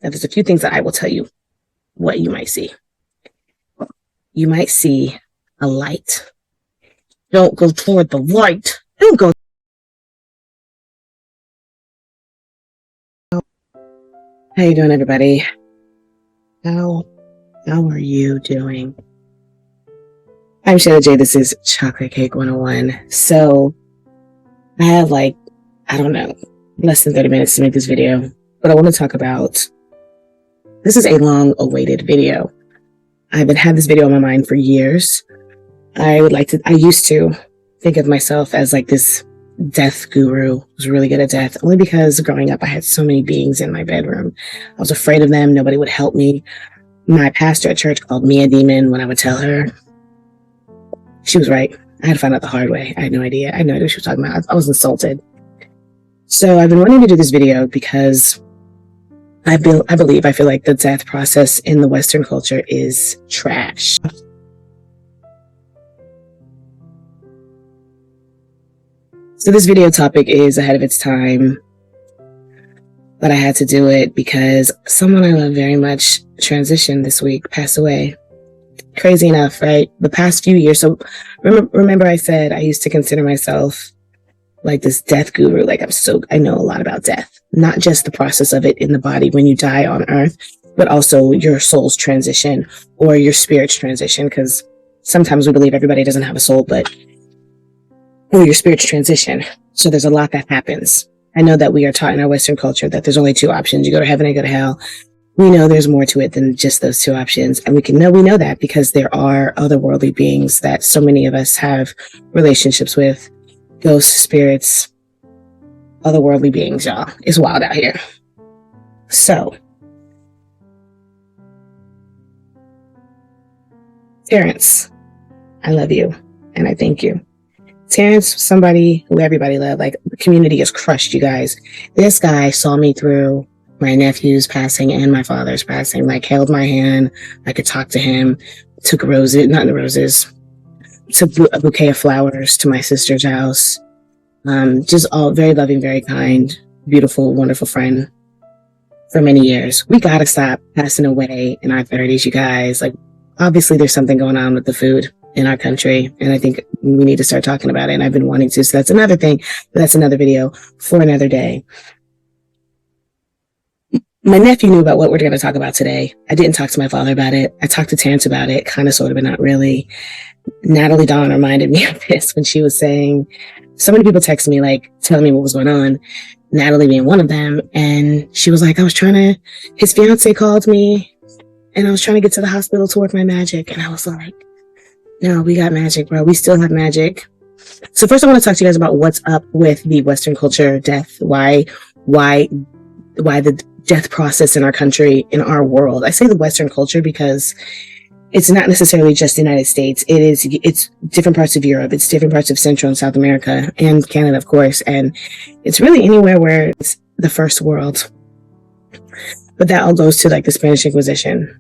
Now, there's a few things that I will tell you what you might see. You might see a light. Don't go toward the light. Don't go. How you doing, everybody? How are you doing? I'm Shayla J. This is Chocolate Cake 101. So I have I don't know, less than 30 minutes to make this video, but I want to talk about, this is a long awaited video. I've had this video on my mind for years. I used to think of myself as this death guru who's really good at death, only because growing up I had so many beings in my bedroom. I was afraid of them. Nobody would help me. My pastor at church called me a demon when I would tell her. She was right. I had to find out the hard way. I had no idea. I had no idea what she was talking about. I was insulted. So I've been wanting to do this video because I feel like the death process in the Western culture is trash. So this video topic is ahead of its time, but I had to do it because someone I love very much transitioned this week, passed away. Crazy enough, right? The past few years. So remember I said I used to consider myself like this death guru. I know a lot about death, not just the process of it in the body when you die on earth, but also your soul's transition or your spirit's transition. Because sometimes we believe everybody doesn't have a soul, or your spirit's transition. So there's a lot that happens. I know that we are taught in our Western culture that there's only two options. You go to heaven or you go to hell. We know there's more to it than just those two options. And we know that because there are otherworldly beings that so many of us have relationships with. Ghosts, spirits, otherworldly beings, y'all. It's wild out here. So, Terrence, I love you and I thank you. Terrence, somebody who everybody loved, the community is crushed, you guys. This guy saw me through my nephew's passing and my father's passing, held my hand. I could talk to him, took took a bouquet of flowers to my sister's house. Just all very loving, very kind, beautiful, wonderful friend for many years. We gotta stop passing away in our 30s, you guys. Obviously there's something going on with the food in our country, and I think we need to start talking about it, and I've been wanting to, so that's another thing, but that's another video for another day. My nephew knew about what we're going to talk about today. I didn't talk to my father about it. I talked to Terrence about it, kind of, sort of, but not really. Natalie Dawn reminded me of this when she was saying, so many people texted me, telling me what was going on, Natalie being one of them, and she was like, his fiance called me, and I was trying to get to the hospital to work my magic, and I was like, no, we got magic, bro. We still have magic. So first I want to talk to you guys about what's up with the Western culture death. Why the death process in our country, in our world. I say the Western culture because it's not necessarily just the United States. It's different parts of Europe. It's different parts of Central and South America and Canada, of course. And it's really anywhere where it's the first world. But that all goes to the Spanish Inquisition.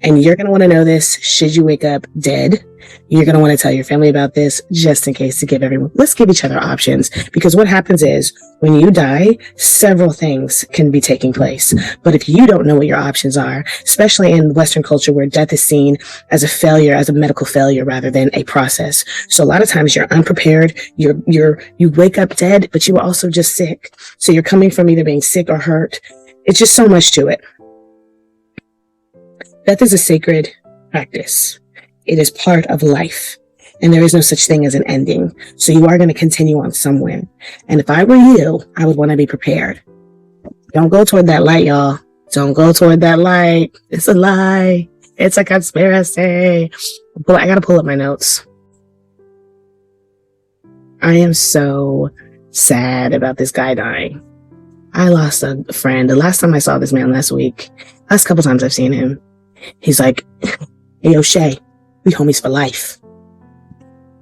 And you're going to want to know this should you wake up dead. You're going to want to tell your family about this just in case, to give everyone, let's give each other options, because what happens is when you die, several things can be taking place. But if you don't know what your options are, especially in Western culture where death is seen as a failure, as a medical failure rather than a process. So a lot of times you're unprepared, you wake up dead, but you were also just sick. So you're coming from either being sick or hurt. It's just so much to it. Death is a sacred practice. It is part of life, and there is no such thing as an ending. So you are going to continue on somewhere. And if I were you, I would want to be prepared. Don't go toward that light, y'all. Don't go toward that light. It's a lie. It's a conspiracy. But I got to pull up my notes. I am so sad about this guy dying. I lost a friend. The last time I saw this man last couple times I've seen him, he's like, hey, yo, Shay, we homies for life.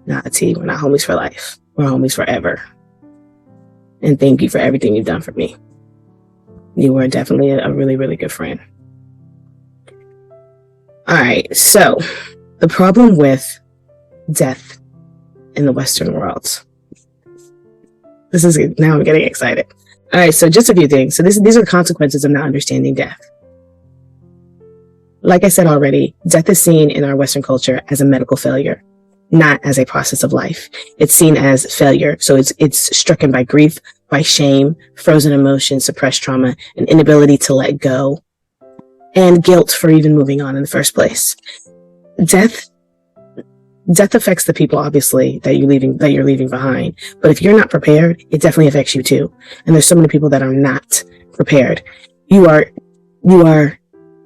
Nah, T, we're not homies for life. We're homies forever. And thank you for everything you've done for me. You were definitely a really, really good friend. All right, so the problem with death in the Western world. Now I'm getting excited. All right, so just a few things. So these are the consequences of not understanding death. Like I said already, death is seen in our Western culture as a medical failure, not as a process of life. It's seen as failure. So it's stricken by grief, by shame, frozen emotion, suppressed trauma, an inability to let go, and guilt for even moving on in the first place. Death affects the people, obviously, that you're leaving behind. But if you're not prepared, it definitely affects you too. And there's so many people that are not prepared. You are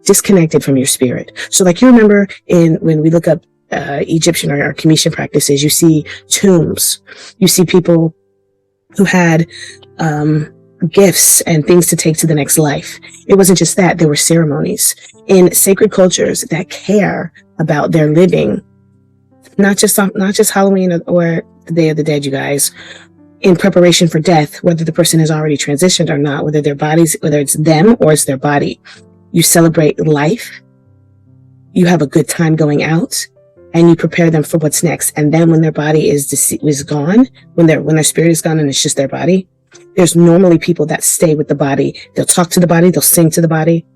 disconnected from your spirit. So like you remember when we look up Egyptian or Cometian practices, you see tombs, you see people who had gifts and things to take to the next life. It wasn't just that, there were ceremonies in sacred cultures that care about their living, not just Halloween or the Day of the Dead, you guys, in preparation for death, whether the person has already transitioned or not, whether it's them or it's their body. You celebrate life, you have a good time going out, and you prepare them for what's next. And then when their body is gone, when their spirit is gone and it's just their body, there's normally people that stay with the body. They'll talk to the body, they'll sing to the body.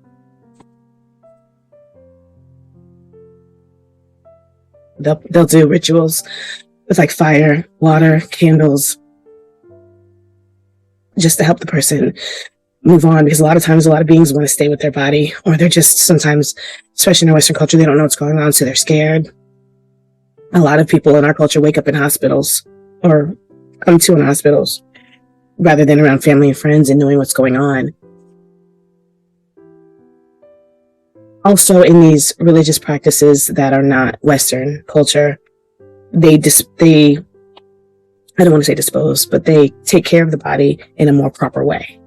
They'll do rituals with like fire, water, candles, just to help the person move on, because a lot of times a lot of beings want to stay with their body, or they're just sometimes, especially in our Western culture, they don't know what's going on, so they're scared. A lot of people in our culture wake up in hospitals or come to in hospitals rather than around family and friends and knowing what's going on. Also, in these religious practices that are not Western culture, I don't want to say dispose, but they take care of the body in a more proper way.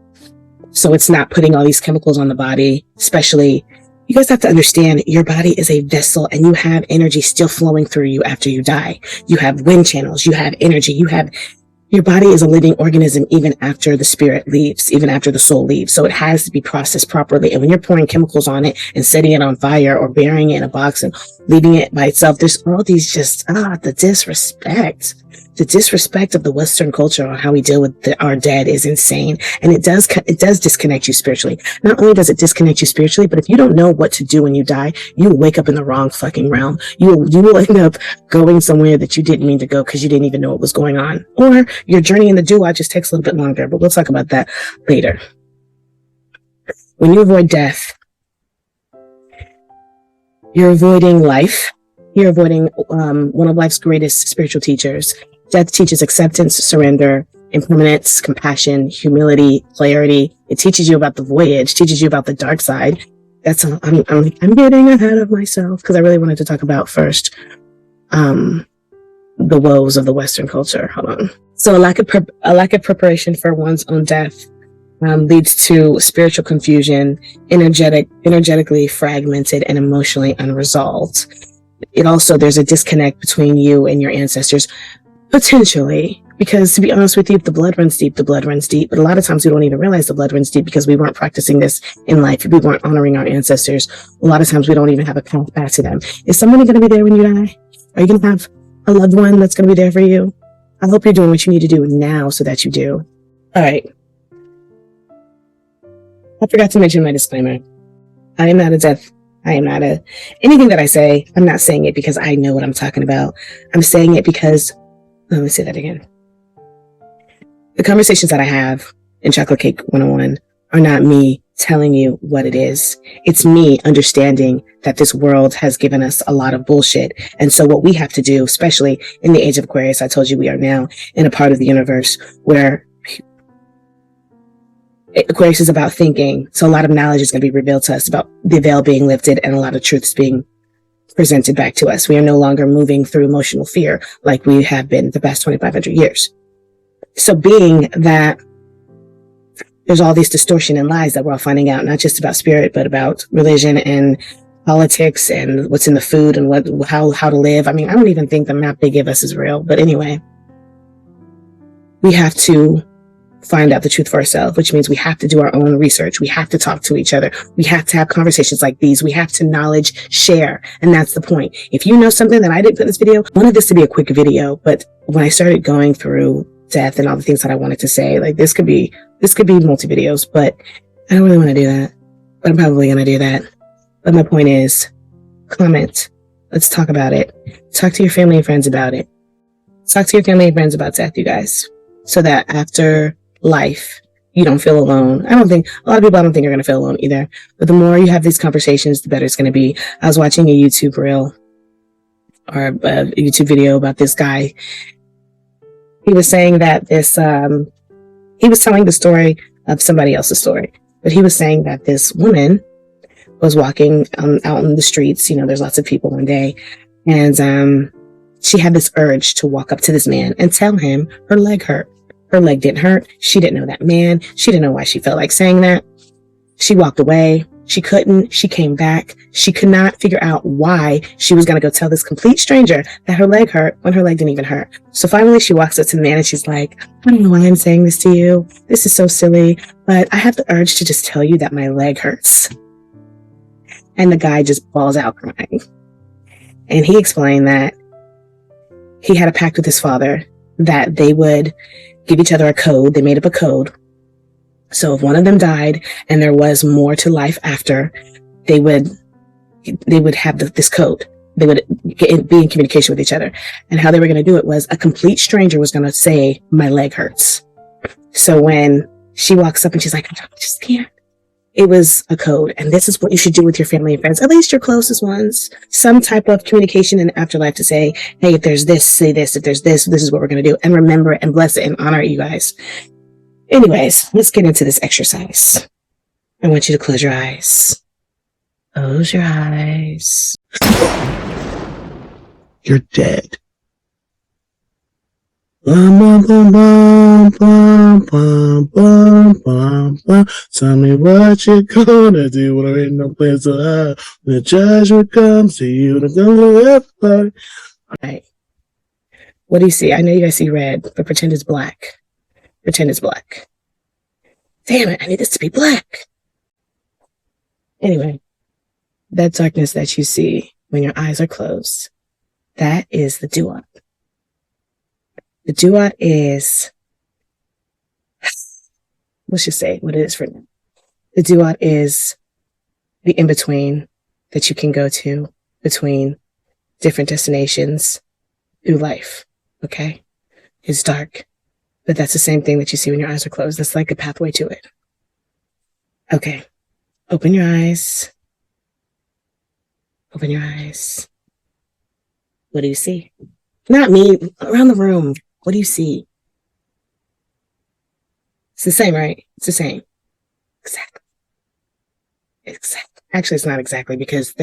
So it's not putting all these chemicals on the body, especially, you guys have to understand, your body is a vessel and you have energy still flowing through you after you die. You have wind channels, you have energy, your body is a living organism even after the spirit leaves, even after the soul leaves. So it has to be processed properly. And when you're pouring chemicals on it and setting it on fire or burying it in a box and leaving it by itself, there's all these the disrespect. The disrespect of the Western culture on how we deal with our dead is insane. And it does disconnect you spiritually. Not only does it disconnect you spiritually, but if you don't know what to do when you die, you will wake up in the wrong fucking realm. You will end up going somewhere that you didn't mean to go because you didn't even know what was going on. Or your journey in the dua just takes a little bit longer, but we'll talk about that later. When you avoid death, you're avoiding life. You're avoiding one of life's greatest spiritual teachers. Death teaches acceptance, surrender, impermanence, compassion, humility, clarity. It teaches you about the voyage, teaches you about the dark side. I'm getting ahead of myself because I really wanted to talk about first the woes of the Western culture. Hold on. So a lack of preparation for one's own death leads to spiritual confusion, energetically fragmented, and emotionally unresolved. There's a disconnect between you and your ancestors. Potentially, because to be honest with you, if the blood runs deep, the blood runs deep. But a lot of times we don't even realize the blood runs deep because we weren't practicing this in life. We weren't honoring our ancestors. A lot of times we don't even have a path back to them. Is somebody going to be there when you die? Are you going to have a loved one that's going to be there for you? I hope you're doing what you need to do now so that you do. All right. I forgot to mention my disclaimer. I am not anything that I say, I'm not saying it because I know what I'm talking about. I'm saying it because, let me say that again. The conversations that I have in Chocolate Cake 101 are not me telling you what it is. It's me understanding that this world has given us a lot of bullshit. And so what we have to do, especially in the age of Aquarius, I told you we are now in a part of the universe where Aquarius is about thinking. So a lot of knowledge is going to be revealed to us about the veil being lifted and a lot of truths being presented back to us. We are no longer moving through emotional fear like we have been the past 2,500 years. So being that there's all these distortion and lies that we're all finding out, not just about spirit, but about religion and politics and what's in the food and how to live. I mean, I don't even think the map they give us is real. But anyway, we have to find out the truth for ourselves, which means we have to do our own research. We have to talk to each other. We have to have conversations like these. We have to knowledge share. And that's the point. If you know something that I didn't put in this video, I wanted this to be a quick video, but when I started going through death and all the things that I wanted to say, like this could be multi videos, but I don't really want to do that, but I'm probably going to do that. But my point is, comment. Let's talk about it. Talk to your family and friends about it. Talk to your family and friends about death, you guys, so that after life, you don't feel alone. I don't think are going to feel alone either. But the more you have these conversations, the better it's going to be. I was watching a YouTube reel or a YouTube video about this guy. He was saying that he was telling the story of somebody else's story, but he was saying that this woman was walking out in the streets. There's lots of people one day, and she had this urge to walk up to this man and tell him her leg hurt. Her leg didn't hurt. She didn't know that man. She didn't know why she felt like saying that. She walked away. She couldn't. She came back. She could not figure out why she was going to go tell this complete stranger that her leg hurt when her leg didn't even hurt. So finally she walks up to the man and she's like, I don't know why I'm saying this to you. This is so silly, but I have the urge to just tell you that my leg hurts. And the guy just bawls out crying. And he explained that he had a pact with his father that they would give each other a code. They made up a code. So if one of them died and there was more to life after, they would have this code. They would be in communication with each other. And how they were going to do it was a complete stranger was going to say, my leg hurts. So when she walks up and she's like, I just can't. It was a code. And this is what you should do with your family and friends, at least your closest ones. Some type of communication in the afterlife to say, hey, if there's this, say this. If there's this is what we're going to do. And remember it and bless it and honor it, you guys. Anyways, let's get into this exercise. I want you to close your eyes. Close your eyes. You're dead. Bum, bum, bum, bum, bum, bum, bum, bum. Tell me what you're gonna do when there ain't no place to hide. When the judgment comes to you, to go to everybody. All right. What do you see? I know you guys see red, but pretend it's black. Pretend it's black. Damn it, I need this to be black. Anyway, that darkness that you see when your eyes are closed, that is the duat. The duat is, let's just say what it is for now. The duat is the in-between that you can go to between different destinations through life, okay? It's dark, but that's the same thing that you see when your eyes are closed. That's like a pathway to it. Okay, open your eyes. Open your eyes. What do you see? Not me, around the room. What do you see? It's the same, right? It's the same. Exactly. Actually, it's not exactly, because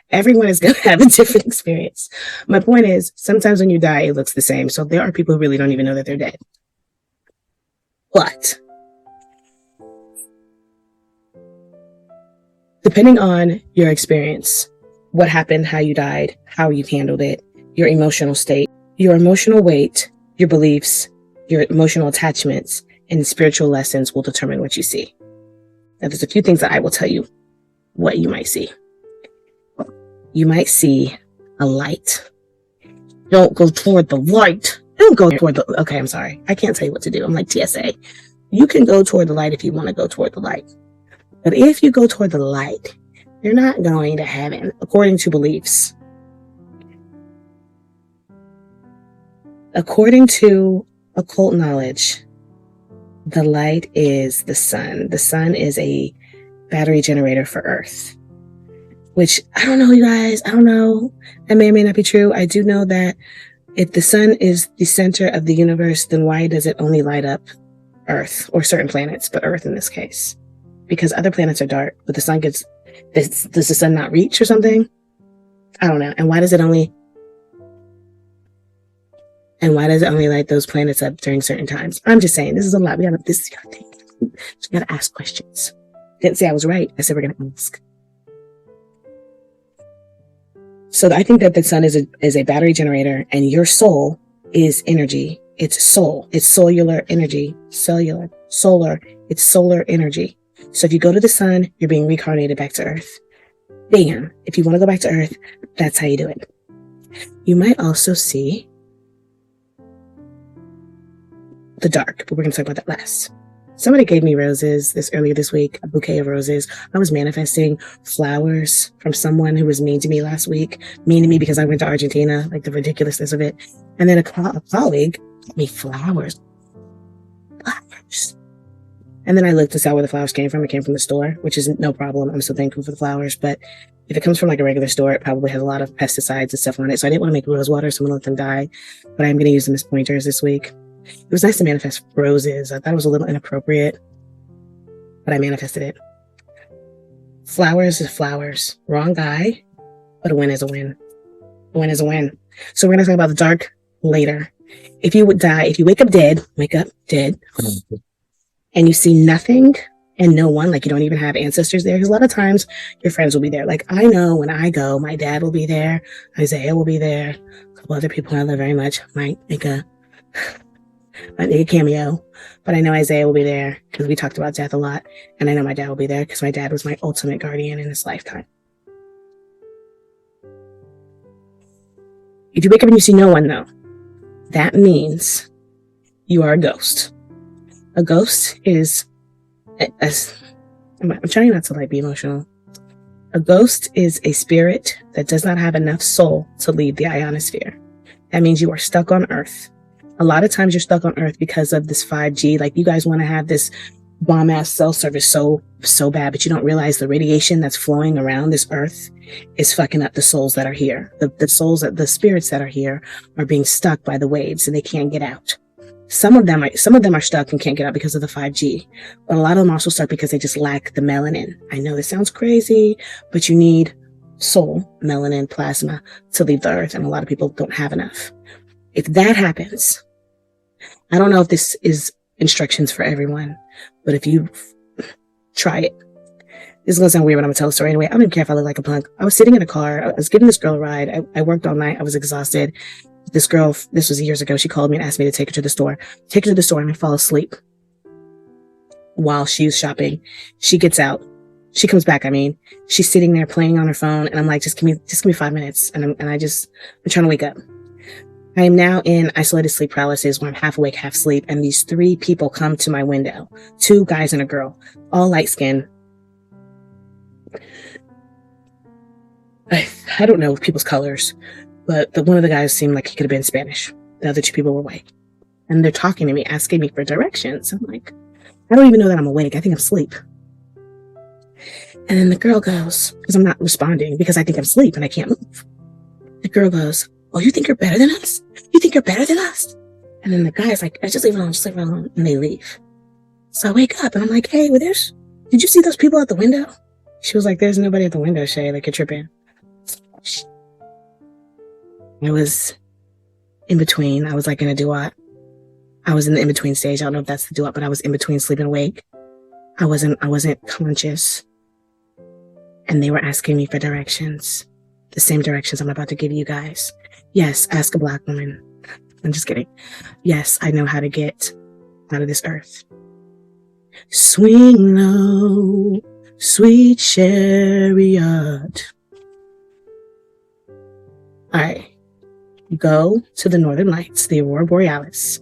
everyone is going to have a different experience. My point is, sometimes when you die, it looks the same. So there are people who really don't even know that they're dead. But depending on your experience, what happened, how you died, how you handled it, your emotional state, your emotional weight, your beliefs, your emotional attachments, and spiritual lessons will determine what you see. Now, there's a few things that I will tell you what you might see. You might see a light. Don't go toward the light. Don't go toward the... Okay, I'm sorry. I can't tell you what to do. I'm like TSA. You can go toward the light if you want to go toward the light. But if you go toward the light, you're not going to heaven, according to beliefs. According to occult knowledge, the light is the sun. The sun is a battery generator for Earth, which I don't know, you guys. I don't know. That may or may not be true. I do know that if the sun is the center of the universe, then why does it only light up Earth or certain planets, but Earth in this case? Because other planets are dark, but the sun does the sun not reach or something? I don't know. And why does it only light those planets up during certain times? I'm just saying, this is a lot. We gotta ask questions. Didn't say I was right. I said we're gonna ask. So I think that the sun is a battery generator, and your soul is energy. It's soul. It's cellular energy. Solar. It's solar energy. So if you go to the sun, you're being reincarnated back to Earth. Bam. If you want to go back to Earth, that's how you do it. You might also see the dark, but we're going to talk about that last. Somebody gave me roses earlier this week, a bouquet of roses. I was manifesting flowers from someone who was mean to me last week, mean to me because I went to Argentina, like the ridiculousness of it. And then a colleague gave me flowers. And then I looked to see where the flowers came from. It came from the store, which is no problem. I'm so thankful for the flowers. But if it comes from like a regular store, it probably has a lot of pesticides and stuff on it. So I didn't want to make rose water, so I'm going to let them die. But I'm going to use them as pointers this week. It was nice to manifest roses. I thought it was a little inappropriate, but I manifested it. Flowers is flowers. Wrong guy, but a win is a win. A win is a win. So we're going to talk about the dark later. If you would die, if you wake up dead, and you see nothing and no one, like you don't even have ancestors there, because a lot of times your friends will be there. Like I know when I go, my dad will be there, Isaiah will be there, a couple other people I love very much might make a cameo, but I know Isaiah will be there because we talked about death a lot, and I know my dad will be there because my dad was my ultimate guardian in this lifetime. If you wake up and you see no one though, that means you are a ghost. A ghost is, I'm trying not to like be emotional. A ghost is a spirit that does not have enough soul to leave the ionosphere. That means you are stuck on Earth. A lot of times you're stuck on Earth because of this 5G. Like you guys want to have this bomb ass cell service so bad, but you don't realize the radiation that's flowing around this Earth is fucking up the souls that are here. The souls, the spirits that are here are being stuck by the waves and they can't get out. Some of them are stuck and can't get out because of the 5G, but a lot of them also stuck because they just lack the melanin. I know this sounds crazy, but you need soul, melanin, plasma to leave the Earth, and a lot of people don't have enough. If that happens, I don't know if this is instructions for everyone, but if you try it, this is gonna sound weird, but I'm gonna tell a story anyway. I don't even care if I look like a punk. I was sitting in a car. I was giving this girl a ride. I worked all night. I was exhausted. This girl, this was years ago, she called me and asked me to take her to the store. Take her to the store and I fall asleep while she was shopping. She gets out. She comes back, she's sitting there playing on her phone, and I'm like, just give me 5 minutes. And I'm trying to wake up. I am now in isolated sleep paralysis where I'm half awake, half asleep, and these 3 people come to my window. 2 guys and a girl, all light skinned. I don't know people's colors, but one of the guys seemed like he could have been Spanish. The other 2 people were white. And they're talking to me, asking me for directions. I'm like, I don't even know that I'm awake. I think I'm asleep. And then the girl goes, because I'm not responding because I think I'm asleep and I can't move. The girl goes, oh, you think you're better than us? You think you're better than us? And then the guy's like, just leave it alone, just leave it alone. And they leave. So I wake up and I'm like, hey, did you see those people at the window? She was like, there's nobody at the window, Shay. Like, you're tripping. I was in between. I was like in a doo-wop. I was in the in-between stage. I don't know if that's the doo-wop, but I was in between sleep and awake. I wasn't conscious. And they were asking me for directions. The same directions I'm about to give you guys. Yes, ask a Black woman. I'm just kidding. Yes, I know how to get out of this Earth. Swing low, sweet chariot. All right. Go to the Northern Lights, the Aurora Borealis.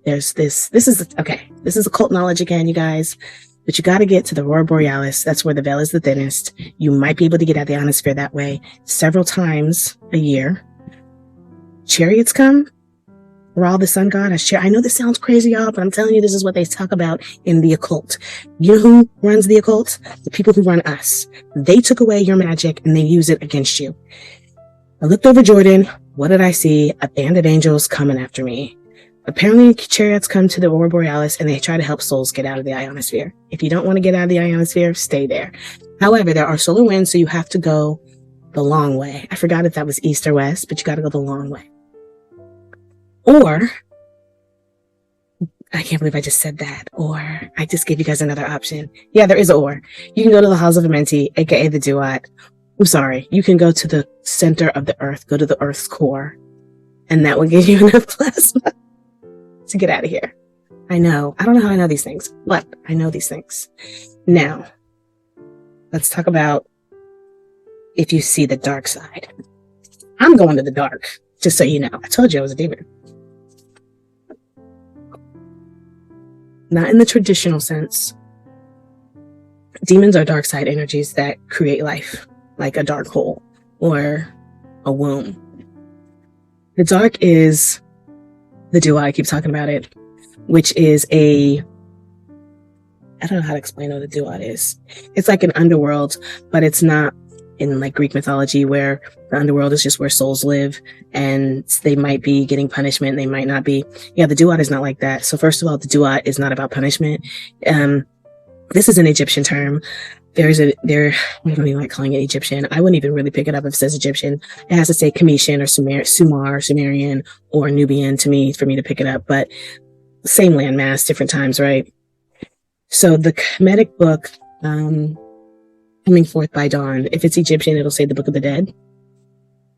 There's this is occult knowledge again, you guys, but you got to get to the Aurora Borealis. That's where the veil is the thinnest. You might be able to get out the ionosphere that way several times a year. Chariots come. Ra, the sun god, has I know this sounds crazy, y'all, but I'm telling you, this is what they talk about in the occult. You know who runs the occult? The people who run us. They took away your magic and they use it against you. I looked over Jordan. What did I see? A band of angels coming after me. Apparently, chariots come to the Aurora Borealis and they try to help souls get out of the ionosphere. If you don't want to get out of the ionosphere, stay there. However, there are solar winds, so you have to go the long way. I forgot if that was east or west, but you got to go the long way. Or, I can't believe I just said that. Or, I just gave you guys another option. Yeah, there is an or. You can go to the Halls of Amenti, aka the Duat. I'm sorry. You can go to the center of the Earth, go to the Earth's core, and that will give you enough plasma to get out of here. I know. I don't know how I know these things, but I know these things. Now, let's talk about if you see the dark side. I'm going to the dark, just so you know. I told you I was a demon. not in the traditional sense. Demons are dark side energies that create life, like a dark hole or a womb. The dark is the duat, I keep talking about it, which is I don't know how to explain what the duat is. It's like an underworld, but it's not in like Greek mythology where the underworld is just where souls live and they might be getting punishment, they might not be. Yeah, the duat is not like that. So first of all, the duat is not about punishment. This is an Egyptian term. I don't even like calling it Egyptian. I wouldn't even really pick it up if it says Egyptian. It has to say Cometian or Sumerian or Nubian for me to pick it up. But same landmass, different times, right? So the Kemetic book, Coming Forth by Dawn, if it's Egyptian, it'll say the Book of the Dead.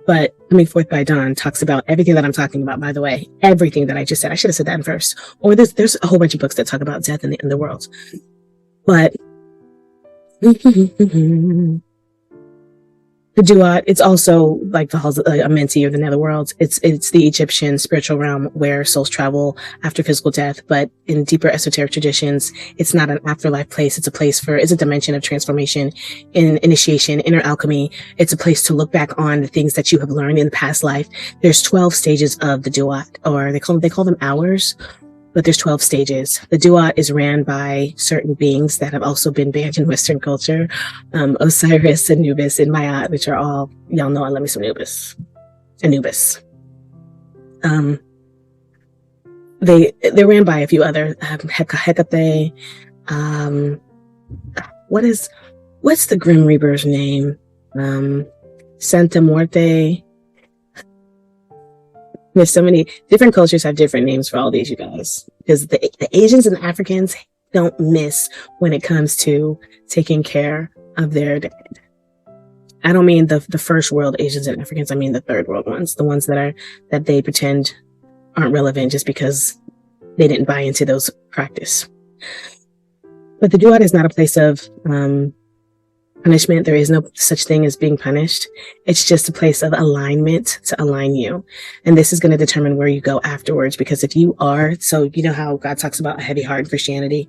But Coming Forth by Dawn talks about everything that I'm talking about, by the way. Everything that I just said. I should have said that in first. Or there's a whole bunch of books that talk about death in the underworld. But the duat, it's also like the halls, Amenti or the netherworld. It's the Egyptian spiritual realm where souls travel after physical death. But in deeper esoteric traditions, it's not an afterlife place. It's a dimension of transformation, in initiation, inner alchemy. It's a place to look back on the things that you have learned in the past life. There's 12 stages of the duat, or they call them hours. But there's 12 stages. The duat is ran by certain beings that have also been banned in Western culture. Osiris, Anubis, and Ma'at, which are all, y'all know I love me some Anubis. They're ran by a few other, Hecate. What's the Grim Reaper's name? Santa Muerte. There's so many different cultures have different names for all these, you guys, because the Asians and the Africans don't miss when it comes to taking care of their dead. I don't mean the first world Asians and Africans. I mean the third world ones, the ones that they pretend aren't relevant just because they didn't buy into those practice. But the duat is not a place of punishment. There is no such thing as being punished. It's just a place of alignment to align you. And this is going to determine where you go afterwards. Because if you are, so you know how God talks about a heavy heart in Christianity.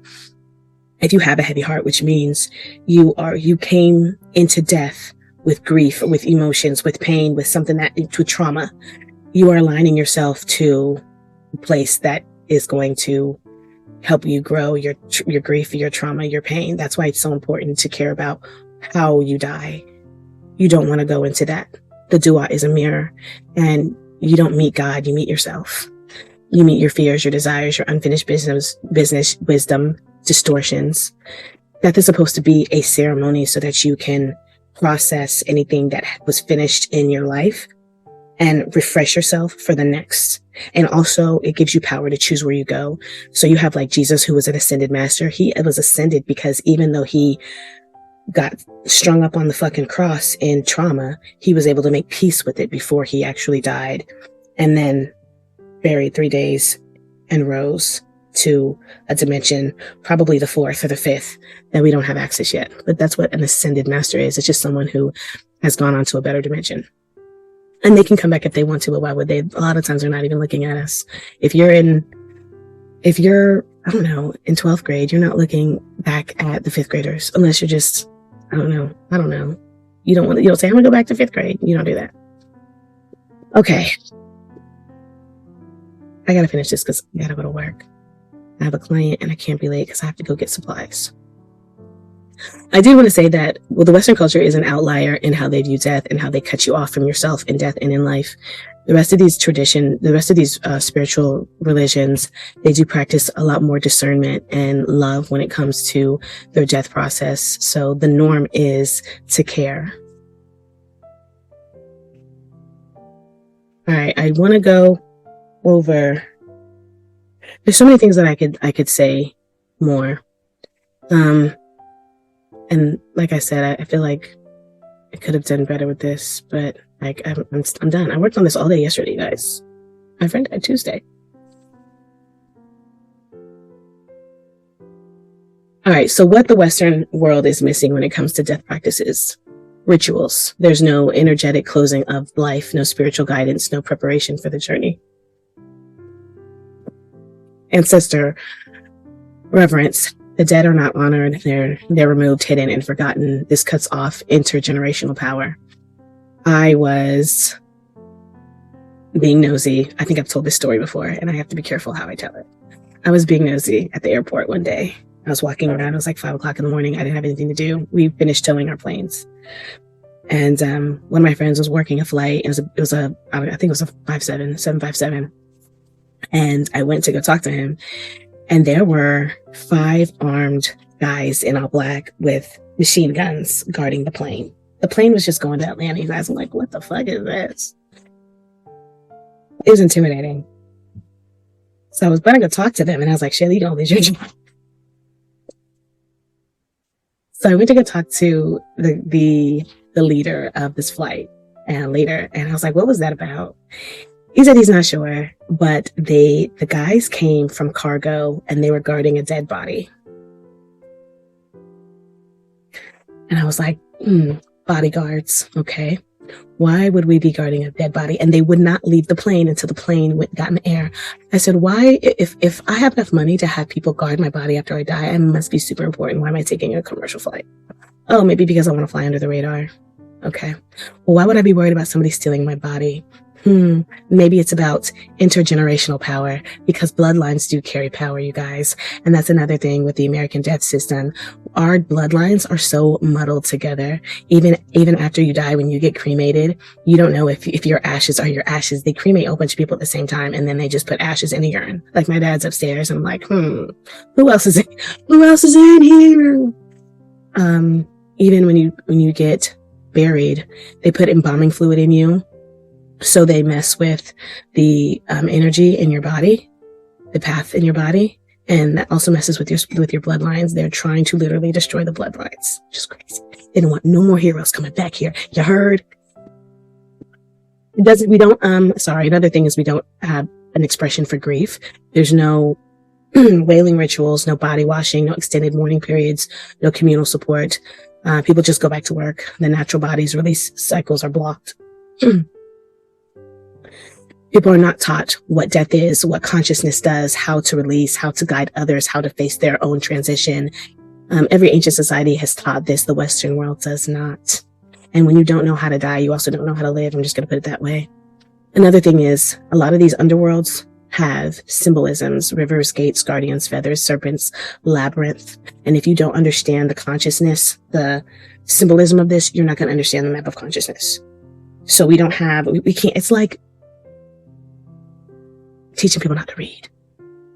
If you have a heavy heart, which means you came into death with grief, with emotions, with pain, with trauma, you are aligning yourself to a place that is going to help you grow your grief, your trauma, your pain. That's why it's so important to care about how you die. You don't want to go into that. The duat is a mirror, and you don't meet God, you meet yourself. You meet your fears, your desires, your unfinished business, wisdom, distortions. Death is supposed to be a ceremony so that you can process anything that was finished in your life and refresh yourself for the next. And also it gives you power to choose where you go. So you have like Jesus, who was an ascended master. He was ascended because even though he got strung up on the fucking cross in trauma, he was able to make peace with it before he actually died, and then buried 3 days and rose to a dimension, probably the fourth or the fifth, that we don't have access yet. But that's what an ascended master is. It's just someone who has gone on to a better dimension. And they can come back if they want to, but why would they? A lot of times they're not even looking at us. If you're, I don't know, in 12th grade, you're not looking back at the 5th graders, unless you're just, I don't know. You don't say, I'm gonna go back to 5th grade. You don't do that. Okay. I gotta finish this because I gotta go to work. I have a client and I can't be late because I have to go get supplies. I do want to say that, the Western culture is an outlier in how they view death and how they cut you off from yourself in death and in life. The rest of these spiritual religions, they do practice a lot more discernment and love when it comes to their death process. So the norm is to care. All right, I want to go over. There's so many things that I could say more. And like I said, I feel like I could have done better with this, but like I'm done. I worked on this all day yesterday, guys. My friend died Tuesday. All right, so what the Western world is missing when it comes to death practices: rituals. There's no energetic closing of life, no spiritual guidance, no preparation for the journey. Ancestor Reverence. The dead are not honored. They're removed, hidden, and forgotten. This cuts off intergenerational power. I was being nosy. I think I've told this story before, and I have to be careful how I tell it. I was being nosy at the airport one day. I was walking around. It was like 5 o'clock in the morning. I didn't have anything to do. We finished towing our planes. And one of my friends was working a flight. I think it was a 757. And I went to go talk to him. And there were 5 armed guys in all black with machine guns guarding the plane. The plane was just going to Atlanta, you guys. I'm like, what the fuck is this? It was intimidating. So I was going to go talk to them, and I was like, Shayla, you don't lose your job. So I went to go talk to the leader of this flight later, and I was like, what was that about? He said he's not sure, but the guys came from cargo, and they were guarding a dead body. And I was like, bodyguards, okay. Why would we be guarding a dead body? And they would not leave the plane until the plane got in the air. I said, why, if I have enough money to have people guard my body after I die, I must be super important. Why am I taking a commercial flight? Oh, maybe because I want to fly under the radar. Okay. Well, why would I be worried about somebody stealing my body? Maybe it's about intergenerational power, because bloodlines do carry power, you guys. And that's another thing with the American death system. Our bloodlines are so muddled together. Even after you die, when you get cremated, you don't know if your ashes are your ashes. They cremate a whole bunch of people at the same time, and then they just put ashes in a urn. Like my dad's upstairs. I'm like, who else is in here? Even when you get buried, they put embalming fluid in you. So they mess with the energy in your body, the path in your body, and that also messes with your bloodlines. They're trying to literally destroy the bloodlines. Just crazy. They don't want no more heroes coming back here. You heard? Another thing is we don't have an expression for grief. There's no wailing rituals, no body washing, no extended mourning periods, no communal support. People just go back to work. The natural body's release cycles are blocked. People are not taught what death is, what consciousness does, how to release, how to guide others, how to face their own transition. Every ancient society has taught this. The Western world does not. And when you don't know how to die, you also don't know how to live. I'm just going to put it that way. Another thing is, a lot of these underworlds have symbolisms: rivers, gates, guardians, feathers, serpents, labyrinth. And if you don't understand the consciousness, the symbolism of this, you're not going to understand the map of consciousness. So we can't, it's like teaching people not to read.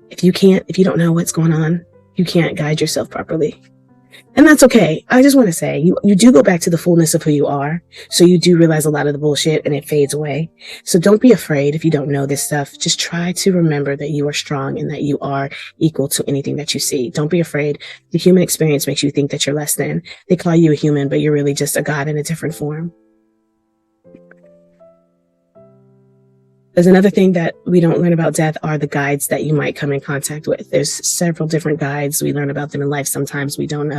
If you don't know what's going on, you can't guide yourself properly. And that's okay. I just want to say, you do go back to the fullness of who you are. So you do realize a lot of the bullshit and it fades away. So don't be afraid if you don't know this stuff. Just try to remember that you are strong and that you are equal to anything that you see. Don't be afraid. The human experience makes you think that you're less than. They call you a human, but you're really just a god in a different form. There's another thing that we don't learn about death are the guides that you might come in contact with. There's several different guides. We learn about them in life. Sometimes we don't.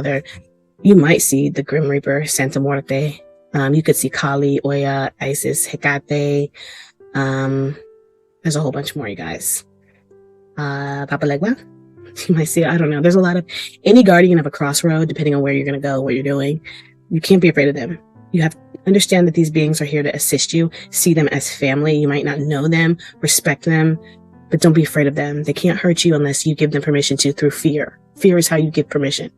You might see the Grim Reaper, Santa Muerte. You could see Kali, Oya, Isis, Hecate. There's a whole bunch more, you guys. Papalegua. You might see, I don't know. There's a lot of, any guardian of a crossroad, depending on where you're going to go, what you're doing. You can't be afraid of them. You have to understand that these beings are here to assist you. See them as family. You might not know them, respect them, but don't be afraid of them. They can't hurt you unless you give them permission to, through fear. Fear is how you give permission.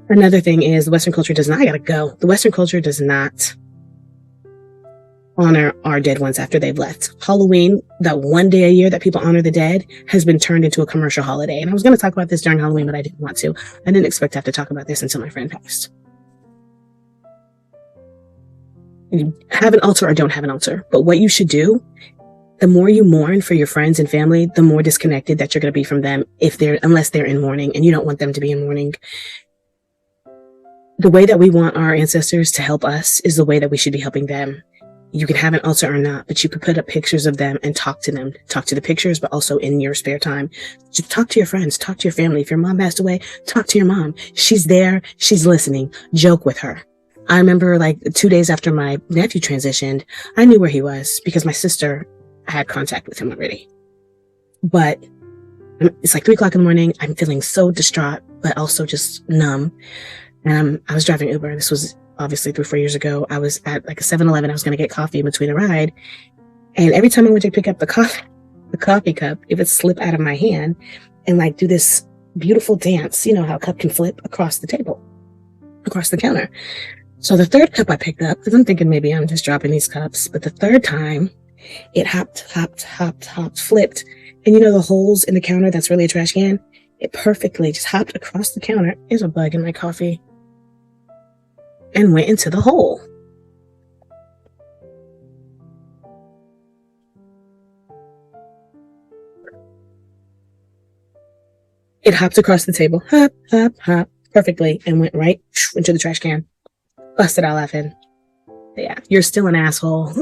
Another thing is the Western culture the Western culture does not honor our dead ones after they've left. Halloween, that one day a year that people honor the dead, has been turned into a commercial holiday. And I was going to talk about this during Halloween, but I didn't want to. I didn't expect to have to talk about this until my friend passed. You have an altar or don't have an altar. But what you should do, the more you mourn for your friends and family, the more disconnected that you're going to be from them unless they're in mourning, and you don't want them to be in mourning. The way that we want our ancestors to help us is the way that we should be helping them. You can have an altar or not, but you could put up pictures of them and talk to them. Talk to the pictures, but also in your spare time. Just talk to your friends, talk to your family. If your mom passed away, talk to your mom. She's there. She's listening. Joke with her. I remember 2 days after my nephew transitioned, I knew where he was because my sister had contact with him already. But It's like 3 o'clock in the morning. I'm feeling so distraught, but also just numb. And I was driving Uber. This was obviously 3 or 4 years ago. I was at like a 7-Eleven. I was going to get coffee in between a ride. And every time I went to pick up the coffee cup, it would slip out of my hand and like do this beautiful dance. You know how a cup can flip across the table, across the counter. So the third cup I picked up, because I'm thinking maybe I'm just dropping these cups, but the third time it hopped, flipped. And you know the holes in the counter that's really a trash can? It perfectly just hopped across the counter. There's a bug in my coffee. And went into the hole. It hopped across the table, hop, perfectly, and went right into the trash can. Busted out laughing. Yeah, you're still an asshole.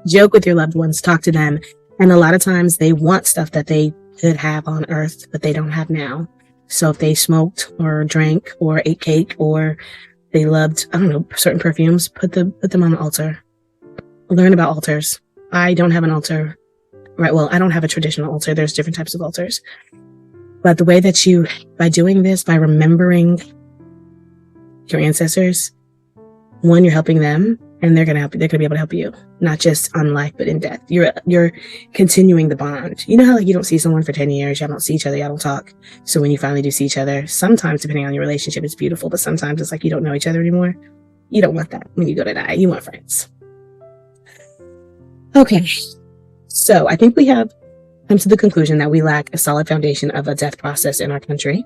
Joke with your loved ones, talk to them. And a lot of times they want stuff that they could have on earth, but they don't have now. So if they smoked or drank or ate cake or they loved, I don't know, certain perfumes, put them on an altar. Learn about altars. I don't have an altar. Right. Well, I don't have a traditional altar. There's different types of altars. But the way that you, by doing this, by remembering your ancestors, one, you're helping them, and they're going to help you. They're going to be able to help you, not just on life, but in death. You're continuing the bond. You know how like you don't see someone for 10 years, y'all don't see each other, y'all don't talk. So when you finally do see each other, sometimes depending on your relationship, it's beautiful, but sometimes it's like you don't know each other anymore. You don't want that when you go to die. You want friends. Okay. So I think we have come to the conclusion that we lack a solid foundation of a death process in our country,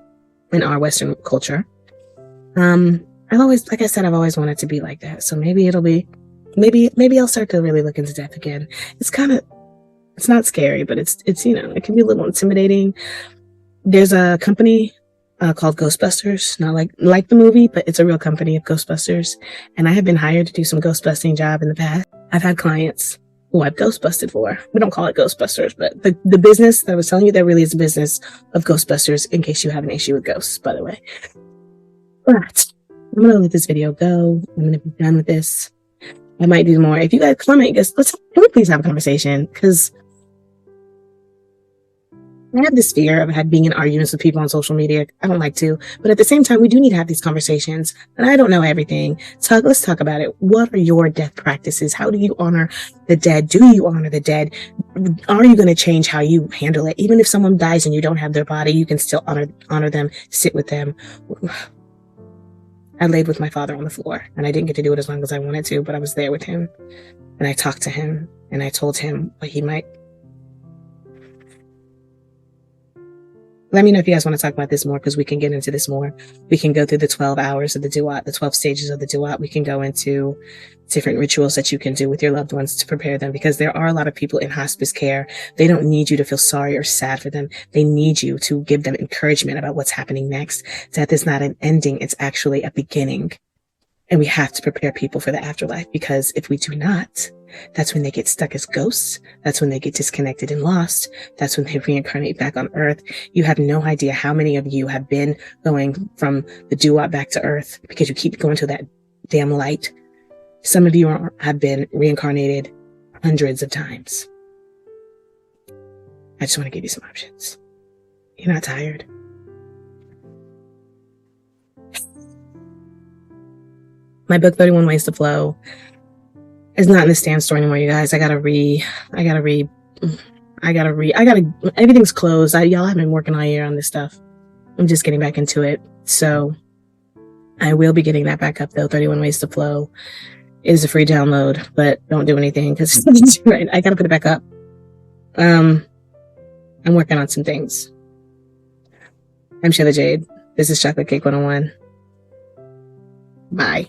in our Western culture. I've always, like I said, I've always wanted to be like that. So maybe it'll be, maybe I'll start to really look into death again. It's not scary, but it's, you know, it can be a little intimidating. There's a company called Ghostbusters, not like the movie, but it's a real company of Ghostbusters. And I have been hired to do some ghostbusting job in the past. I've had clients who I've ghostbusted for. We don't call it Ghostbusters, but the business that I was telling you, there really is a business of Ghostbusters in case you have an issue with ghosts, by the way. But I'm going to let this video go. I'm going to be done with this. I might do more. If you guys comment, can we please have a conversation? Because I have this fear of being in arguments with people on social media. I don't like to, but at the same time, we do need to have these conversations. And I don't know everything. Let's talk about it. What are your death practices? How do you honor the dead? Do you honor the dead? Are you going to change how you handle it? Even if someone dies and you don't have their body, you can still honor them, sit with them. I laid with my father on the floor, and I didn't get to do it as long as I wanted to, but I was there with him, and I talked to him, and I told him what he might. Let me know if you guys want to talk about this more, because we can get into this more. We can go through the 12 hours of the duat, the 12 stages of the duat. We can go into different rituals that you can do with your loved ones to prepare them, because there are a lot of people in hospice care. They don't need you to feel sorry or sad for them. They need you to give them encouragement about what's happening next. Death is not an ending. It's actually a beginning. And we have to prepare people for the afterlife, because if we do not, that's when they get stuck as ghosts. That's when they get disconnected and lost. That's when they reincarnate back on earth. You have no idea how many of you have been going from the duat back to earth because you keep going to that damn light. Some of you have been reincarnated hundreds of times. I just want to give you some options. You're not tired. My book, 31 Ways to Flow, is not in the stand store anymore, you guys. Everything's closed. Y'all have been working all year on this stuff. I'm just getting back into it. So I will be getting that back up, though. 31 Ways to Flow is a free download, but don't do anything because right, I got to put it back up. I'm working on some things. I'm Sheila Jade. This is Chocolate Cake 101. Bye.